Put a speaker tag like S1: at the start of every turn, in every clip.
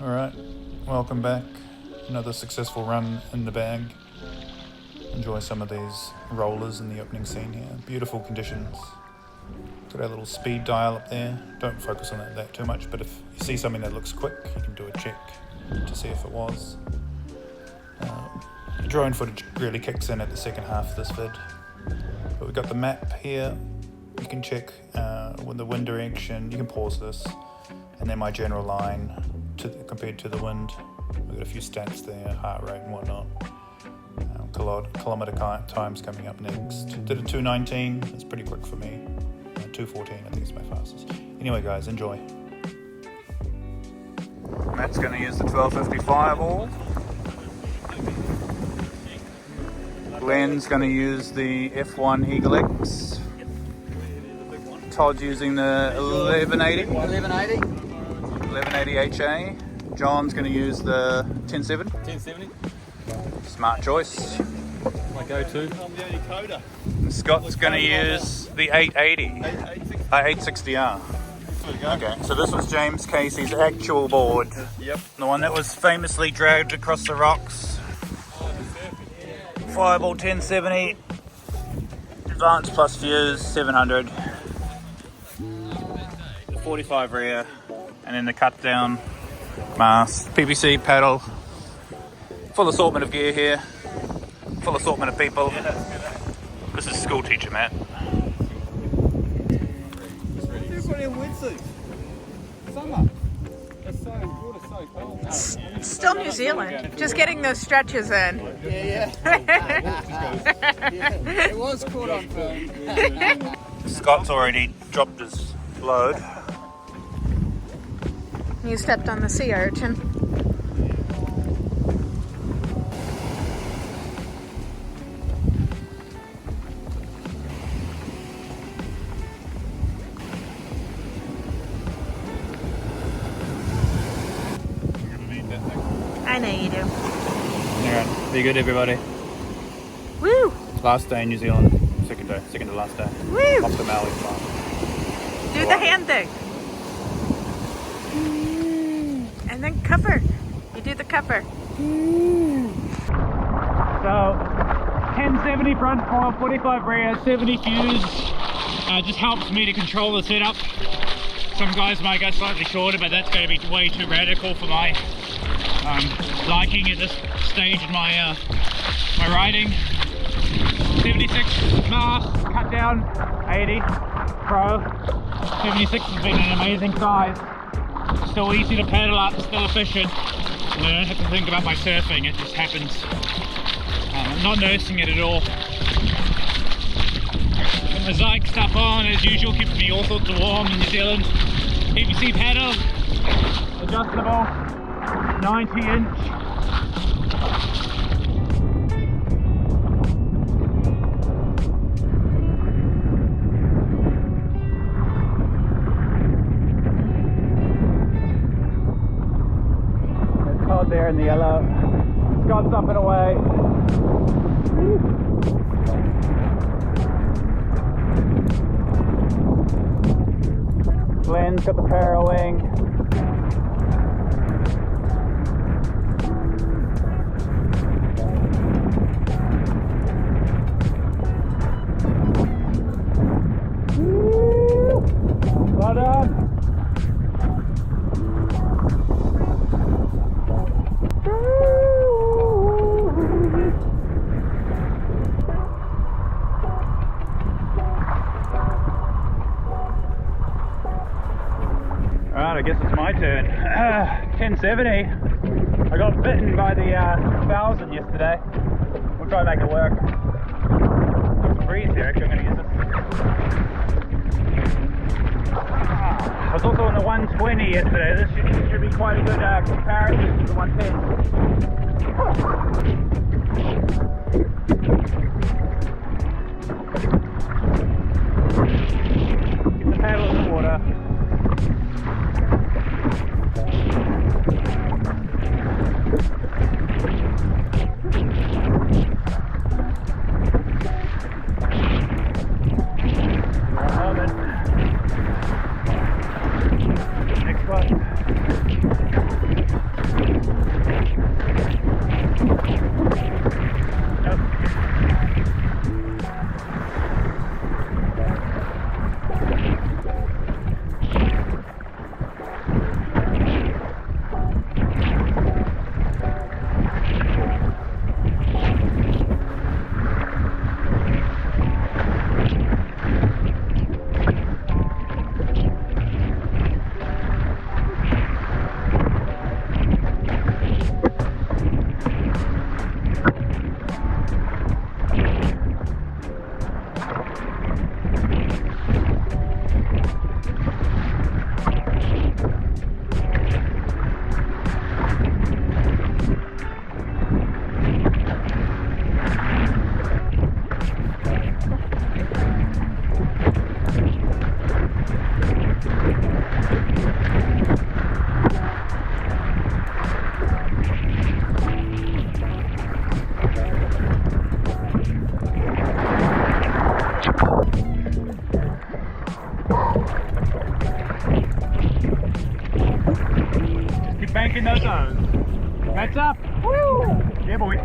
S1: Alright, welcome back. Another successful run in the bag. Enjoy some of these rollers in the opening scene here. Beautiful conditions. Got our little speed dial up there. Don't focus on that too much, but if you see something that looks quick, you can do a check to see if it was. Drone footage really kicks in at the second half of this vid. But we've got the map here. You can check with the wind direction. You can pause this. And then my general line compared to the wind. We've got a few stats there, heart rate and whatnot. Kilometer times coming up next. Did a 2:19, that's pretty quick for me. 2:14 I think is my fastest. Anyway guys, enjoy. Matt's going to use the 1255 all. Glenn's going to use the F1 Eagle X. Todd's using the 1180 HA. John's going to use the 1070. Smart choice.
S2: My go-to.
S3: I'm the only coder.
S1: Scott's going to use the 860R. Okay, so this was James Casey's actual board.
S3: Yep.
S1: The one that was famously dragged across the rocks. Fireball 1070. Advanced plus fuse 700. 45 rear. And then the cut down mast. PVC paddle. Full assortment of gear here. Full assortment of people. This is school teacher Matt.
S3: Everybody in wetsuits. Summer. It's so water's so cold.
S4: Still New Zealand. Just getting those stretches in.
S3: Yeah. It was caught on film.
S1: Scott's already dropped his load.
S4: You stepped on the sea urchin. I know you do.
S1: Alright, be good everybody.
S4: Woo!
S1: Last day in New Zealand. Second to last day.
S4: Woo!
S1: Off the Maui farm.
S4: Do the hand thing. And then cover. You do the cover.
S1: So, 1070 front coil, 45 rear, 70 fuse. Just helps me to control the setup. Some guys might go slightly shorter, but that's going to be way too radical for my liking at this stage in my my riding. 76 mast, cut down, 80 pro. 76 has been an amazing size. Still easy to pedal up, still efficient. And I don't have to think about my surfing, it just happens. I'm not nursing it at all. The Zyke stuff on, as usual, keeps me all sorts of warm in New Zealand. PVC pedal, adjustable, 90-inch. There's Todd there in the yellow. Scott's up and away. Glenn's got the para wing. Well done. Alright, I guess it's my turn. 1070. I got bitten by the 1000 yesterday. We'll try and make it work. Got the breeze here, actually I'm going to use it. I was also on the 120 yesterday. This should be quite a good comparison to the 110. Get the paddle in the water. Next one. banking those O's. Heads up. Woo! Yeah, boy.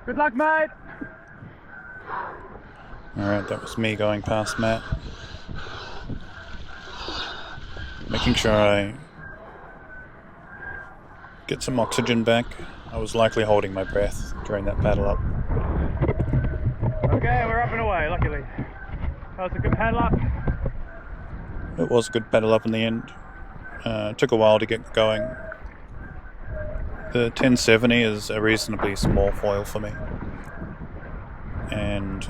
S1: Good luck, mate.
S2: Alright, that was me going past Matt. Making sure I get some oxygen back. I was likely holding my breath during that paddle up.
S1: Okay, we're up and away, luckily. That was a good paddle up.
S2: It was a good paddle up in the end. It took a while to get going. The 1070 is a reasonably small foil for me, and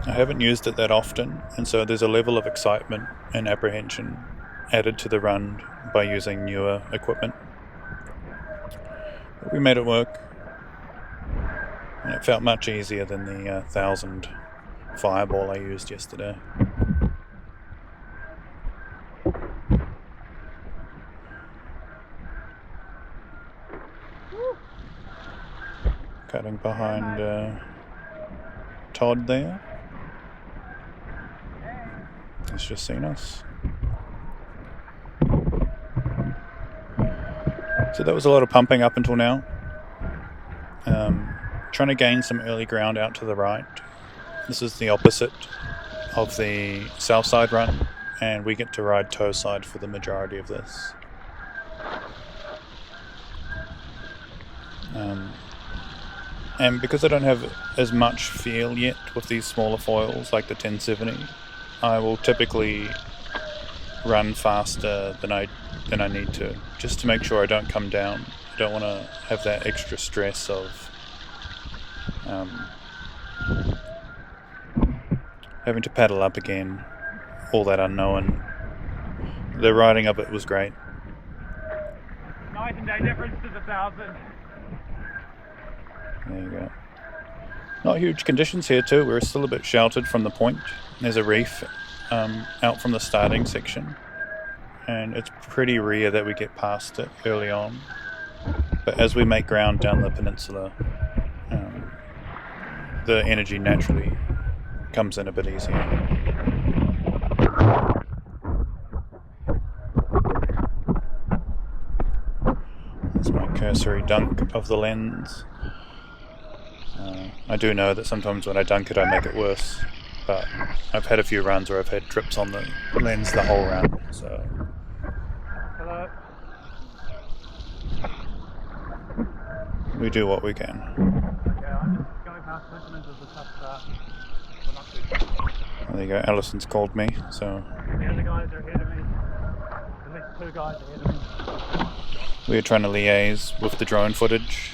S2: I haven't used it that often, and so there's a level of excitement and apprehension added to the run by using newer equipment. But we made it work, and it felt much easier than the 1000 Fireball I used yesterday. Cutting behind Todd there. He's just seen us. So that was a lot of pumping up until now. Trying to gain some early ground out to the right. This is the opposite of the south side run, and we get to ride toe side for the majority of this. And because I don't have as much feel yet with these smaller foils like the 1070, I will typically run faster than I need to, just to make sure I don't come down. I don't want to have that extra stress of having to paddle up again, all that unknown. The riding of it was great.
S1: Night and day difference to the 1000.
S2: There you go. Not huge conditions here too. We're still a bit sheltered from the point. There's a reef out from the starting section, and it's pretty rare that we get past it early on. But as we make ground down the peninsula, the energy naturally comes in a bit easier. That's my cursory dunk of the lens. I do know that sometimes when I dunk it I make it worse, but I've had a few runs where I've had trips on the lens the whole run, so...
S1: Hello.
S2: We do what we can.
S1: Yeah, I'm just going past Clinton as a tough start. Well, not too far.
S2: There you go, Allison's called me, so...
S1: The other guys are ahead of me. At least 2 guys ahead of me.
S2: We're trying to liaise with the drone footage.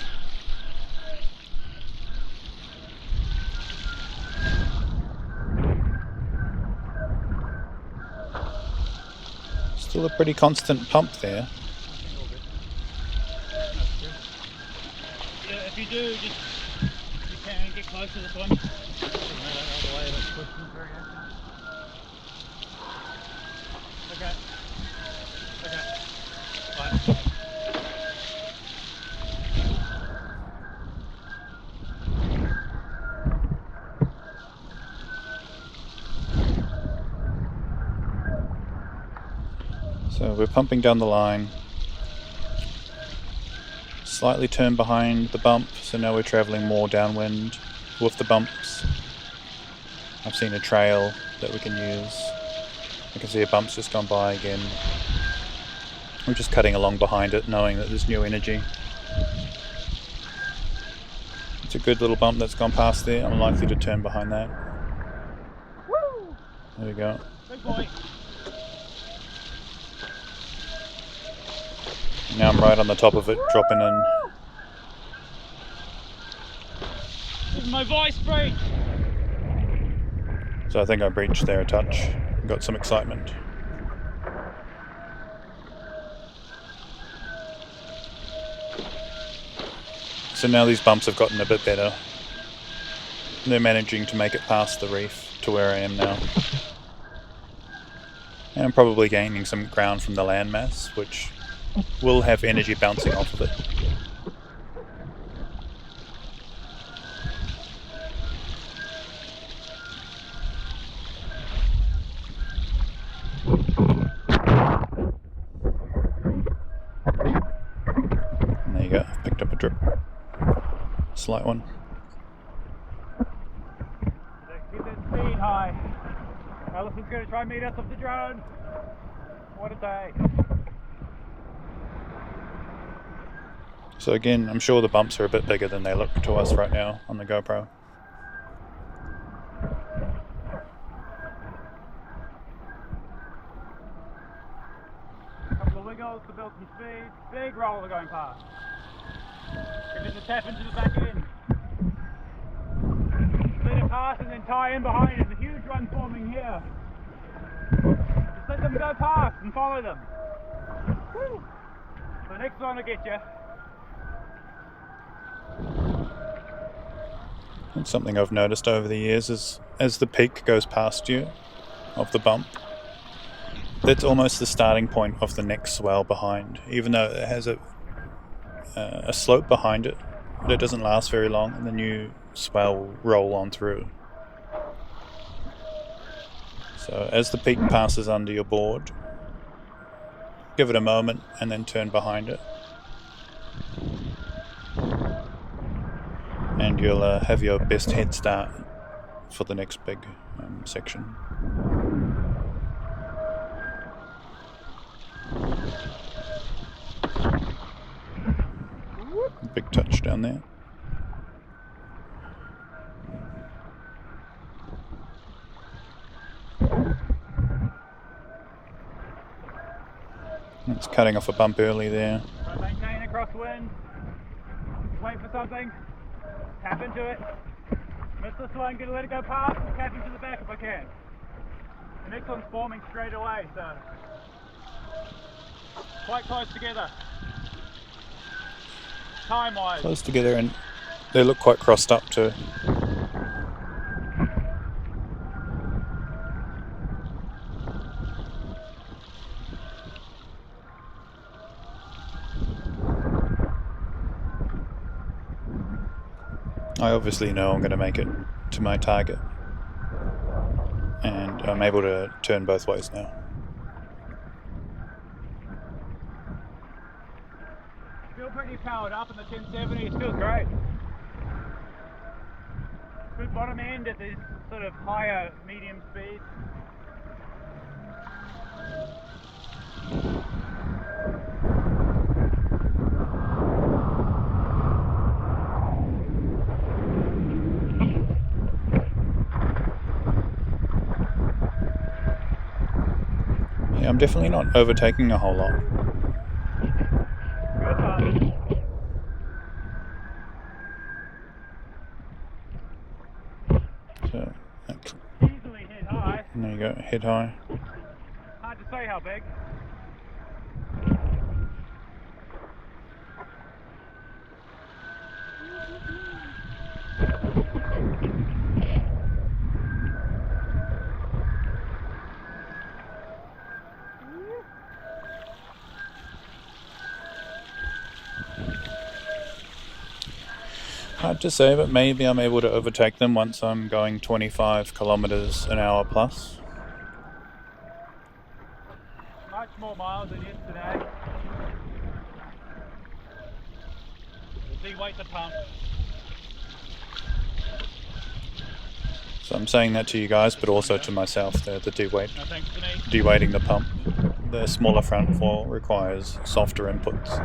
S2: Still a pretty constant pump there.
S1: Yeah, if you do, just you can get close to this one. Okay. Okay. Fine.
S2: So we're pumping down the line, slightly turned behind the bump, so now we're travelling more downwind with the bumps. I've seen a trail that we can use. I can see a bump's just gone by again. We're just cutting along behind it, knowing that there's new energy. It's a good little bump that's gone past there. I'm likely to turn behind that.
S1: Woo!
S2: There we go.
S1: Big boy.
S2: Now I'm right on the top of it, dropping in.
S1: This is my voice break.
S2: So I think I breached there a touch. Got some excitement. So now these bumps have gotten a bit better. They're managing to make it past the reef to where I am now. And I'm probably gaining some ground from the landmass, which will have energy bouncing off of it. And there you go, I've picked up a drip. Slight one.
S1: Keep that speed high. Allison's going to try and meet us off the drone. What a day.
S2: So again, I'm sure the bumps are a bit bigger than they look to us right now on the GoPro.
S1: Couple of wiggles to build some speed. Big roller going past. Give it a tap into the back end. Let it pass and then tie in behind it. There's a huge run forming here. Just let them go past and follow them. Woo. The next one will get you.
S2: That's something I've noticed over the years is as the peak goes past you of the bump, that's almost the starting point of the next swell behind, even though it has a slope behind it, but it doesn't last very long and the new swell will roll on through. So as the peak passes under your board, give it a moment and then turn behind it, and you'll have your best head start for the next big section. Big touch down there. It's cutting off a bump early there.
S1: Maintain across wind. Wait for something. Tap into it. Miss this one, gonna let it go past and tap into the back if I can. The next one's forming straight away, so quite close together. Time-wise.
S2: Close together, and they look quite crossed up too. I obviously know I'm going to make it to my target, and I'm able to turn both ways now.
S1: Feel pretty powered up in the 1070, it feels great. Good bottom end at these sort of higher medium speeds.
S2: Yeah, I'm definitely not overtaking a whole lot. So,
S1: Easily hit high.
S2: there you go, head high.
S1: Hard to say how big.
S2: Hard to say, but maybe I'm able to overtake them once I'm going 25 kilometers an hour plus.
S1: Much more miles than yesterday. We'll de-weight the pump.
S2: So I'm saying that to you guys, but also to myself, the de-weight,
S1: No thanks to me.
S2: de-weighting the pump. the smaller front foil requires softer inputs.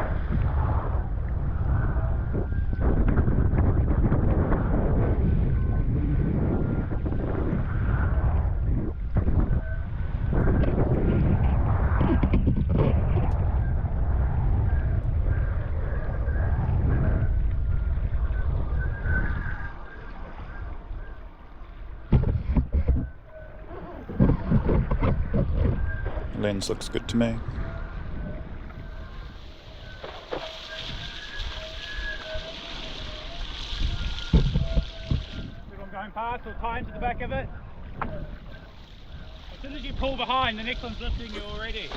S2: Lens looks good to me.
S1: If I'm going past or tie into the back of it. As soon as you pull behind, the next one's lifting you already.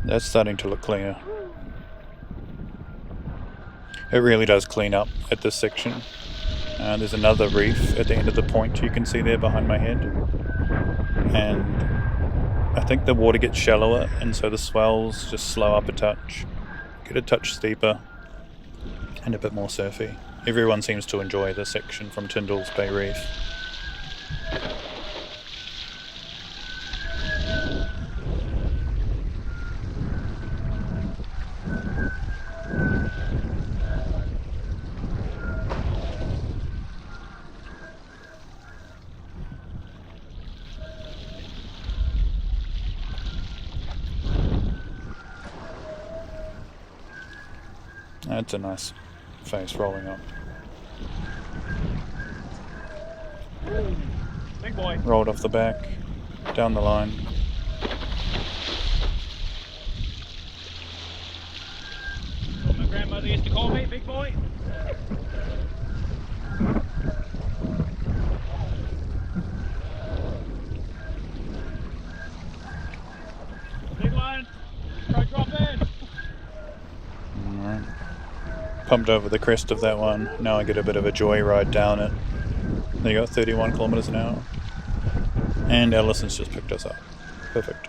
S2: That's starting to look cleaner. It really does clean up at this section. There's another reef at the end of the point you can see there behind my head. And I think the water gets shallower, and so the swells just slow up a touch, get a touch steeper, and a bit more surfy. Everyone seems to enjoy this section from Tyndall's Bay Reef. That's a nice face rolling up.
S1: Big boy.
S2: Rolled off the back, down the line.
S1: What my grandmother used to call me, big boy. Big one. Try drop in.
S2: Alright. Pumped over the crest of that one. Now I get a bit of a joyride down it. There you go, 31 kilometers an hour. And Allison's just picked us up. Perfect.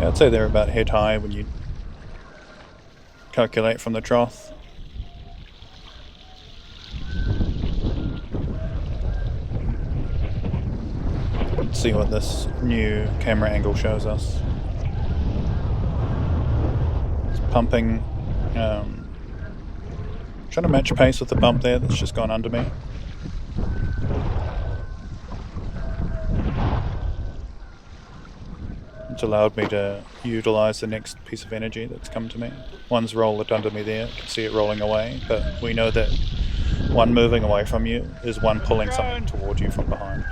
S2: Yeah, I'd say they're about head high when you calculate from the trough. Let's see what this new camera angle shows us. It's pumping, trying to match pace with the bump there that's just gone under me. It's allowed me to utilize the next piece of energy that's come to me. One's rolled under me there, you can see it rolling away, but we know that one moving away from you is one pulling something toward you from behind.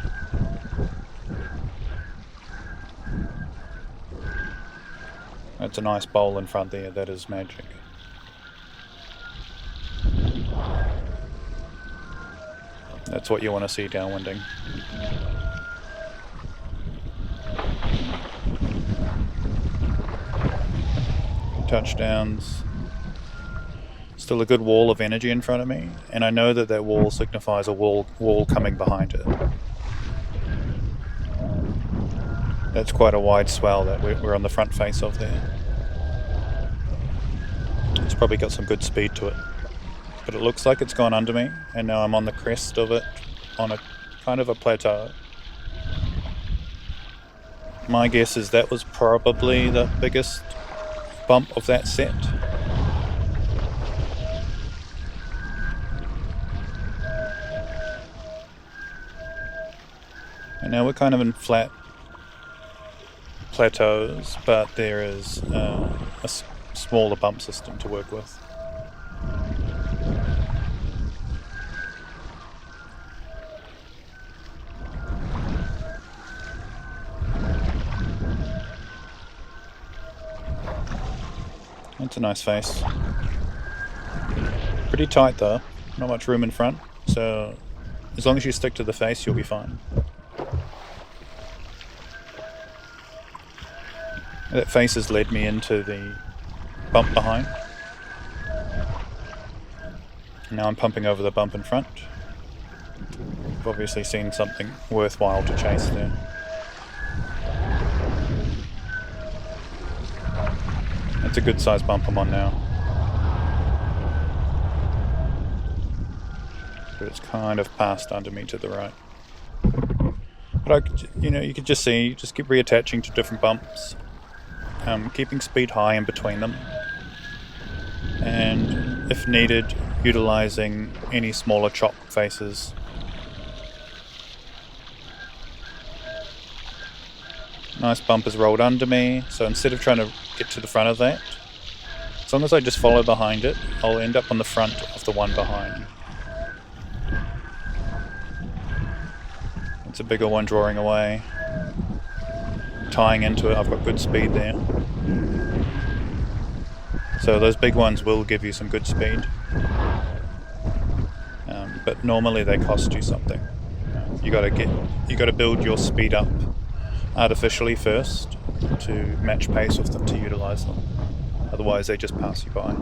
S2: That's a nice bowl in front there, that is magic. That's what you want to see downwinding. Touchdowns. Still a good wall of energy in front of me, and I know that that wall signifies a wall coming behind it. That's quite a wide swell that we're on the front face of there. It's probably got some good speed to it. But it looks like it's gone under me, and now I'm on the crest of it on a kind of a plateau. My guess is that was probably the biggest bump of that set. And now we're kind of in flat plateaus, but there is a smaller bump system to work with. That's a nice face. Pretty tight though, not much room in front, so as long as you stick to the face you'll be fine. That face has led me into the bump behind. Now I'm pumping over the bump in front. I've obviously seen something worthwhile to chase there. It's a good sized bump I'm on now. But it's kind of passed under me to the right. But you could just see, just keep reattaching to different bumps. Keeping speed high in between them. And if needed, utilizing any smaller chop faces. Nice bump has rolled under me, so instead of trying to get to the front of that, as long as I just follow behind it, I'll end up on the front of the one behind. It's a bigger one drawing away. Tying into it, I've got good speed there. So those big ones will give you some good speed. But normally they cost you something. You gotta build your speed up artificially first to match pace with them to utilize them. Otherwise they just pass you by.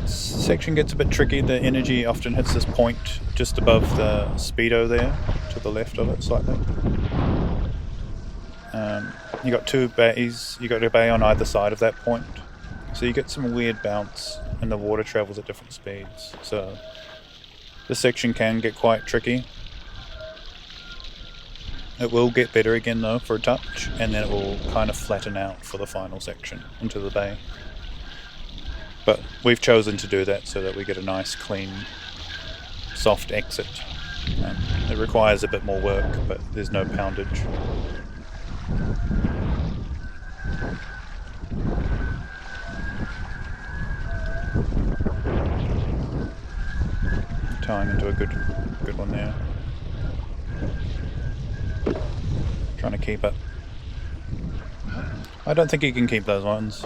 S2: Section gets a bit tricky. The energy often hits this point just above the speedo there, to the left of it slightly. You got two bays, you got a bay on either side of that point, so you get some weird bounce and the water travels at different speeds, so this section can get quite tricky. It will get better again though for a touch, and then it will kind of flatten out for the final section into the bay. But we've chosen to do that so that we get a nice, clean, soft exit. It requires a bit more work, but there's no poundage. Tying into a good one there. Trying to keep it. I don't think you can keep those ones.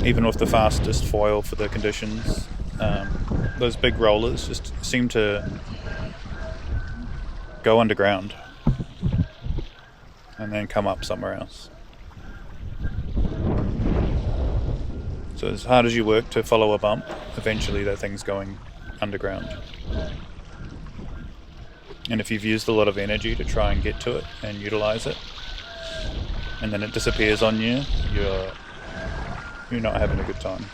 S2: Even with the fastest foil for the conditions, those big rollers just seem to go underground and then come up somewhere else. So as hard as you work to follow a bump, eventually that thing's going underground. And if you've used a lot of energy to try and get to it and utilize it, and then it disappears on you, you're not having a good time.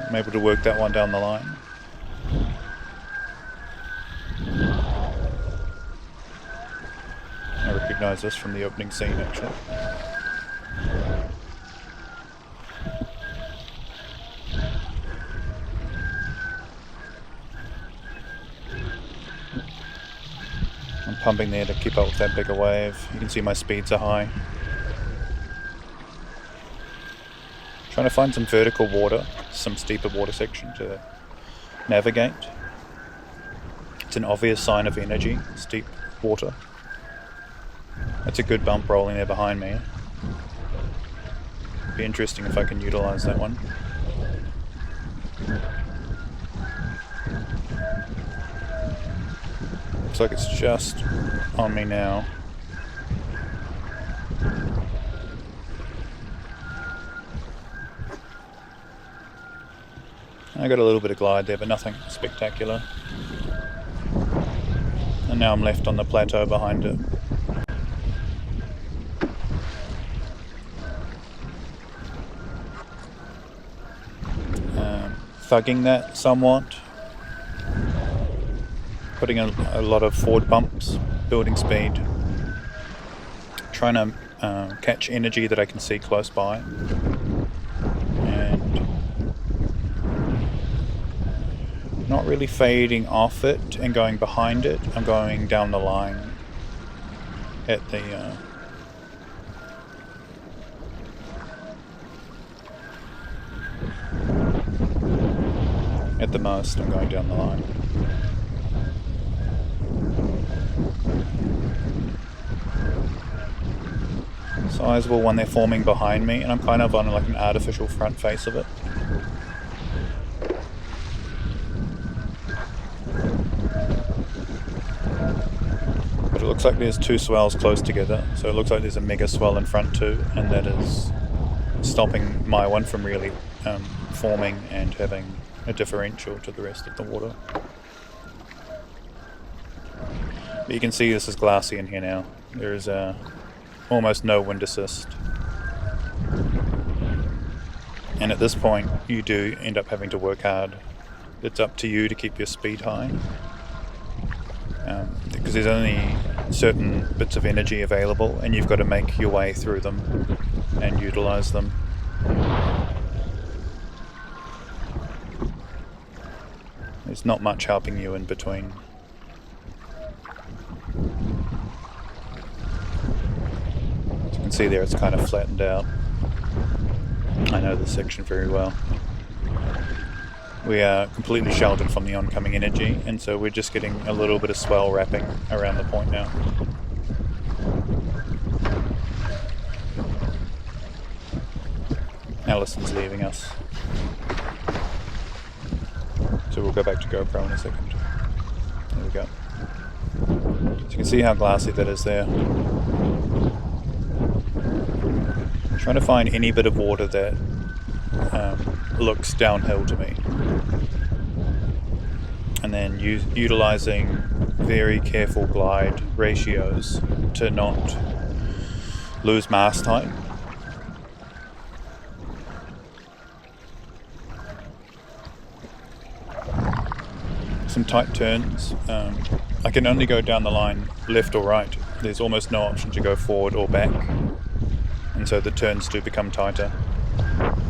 S2: I'm able to work that one down the line. I recognise this from the opening scene actually. I'm pumping there to keep up with that bigger wave. You can see my speeds are high. Trying to find some vertical water, some steeper water section to navigate. It's an obvious sign of energy, steep water. That's a good bump rolling there behind me. Be interesting if I can utilize that one. Looks like it's just on me now. I got a little bit of glide there, but nothing spectacular. And now I'm left on the plateau behind it. Thugging that somewhat. Putting a lot of forward bumps, building speed. Trying to catch energy that I can see close by. Not really fading off it and going behind it. I'm going down the line at the most. I'm going down the line. Sizable one they're forming behind me, and I'm kind of on like an artificial front face of it. looks like there's two swells close together, so it looks like there's a mega swell in front too, and that is stopping my one from really forming and having a differential to the rest of the water. But you can see this is glassy in here now. There is almost no wind assist. And at this point, you do end up having to work hard. It's up to you to keep your speed high. Because there's only certain bits of energy available, and you've got to make your way through them and utilize them. There's not much helping you in between. As you can see there, it's kind of flattened out. I know this section very well. We are completely sheltered from the oncoming energy, and so we're just getting a little bit of swell wrapping around the point now. Allison's leaving us. So we'll go back to GoPro in a second. There we go. So you can see how glassy that is there. Trying to find any bit of water that looks downhill to me. And then utilizing very careful glide ratios to not lose mast height. Some tight turns. I can only go down the line left or right. There's almost no option to go forward or back. And so the turns do become tighter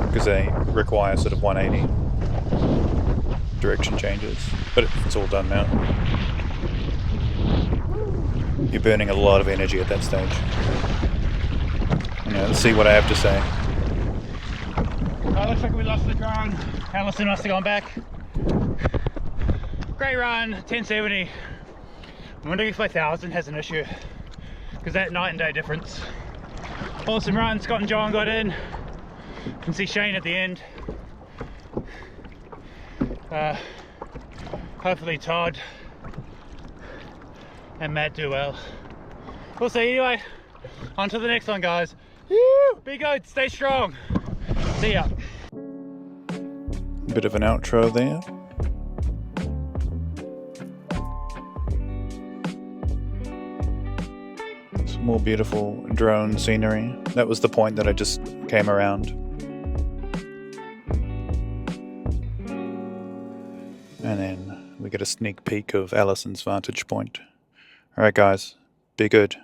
S2: because they require sort of 180 direction changes. But it's all done now. You're burning a lot of energy at that stage. Let's see what I have to say.
S1: Oh, looks like we lost the drone. Allison must have gone back. Great run, 1070. I'm wondering if my 1000 has an issue, because that night and day difference. Awesome run. Scott and John got in. You can see Shane at the end. Hopefully Todd and Matt do well. We'll see. Anyway, on to the next one, guys. Woo! Be good, stay strong. See ya.
S2: Bit of an outro there. Some more beautiful drone scenery. That was the point that I just came around. And then we get a sneak peek of Allison's vantage point. Alright guys, be good.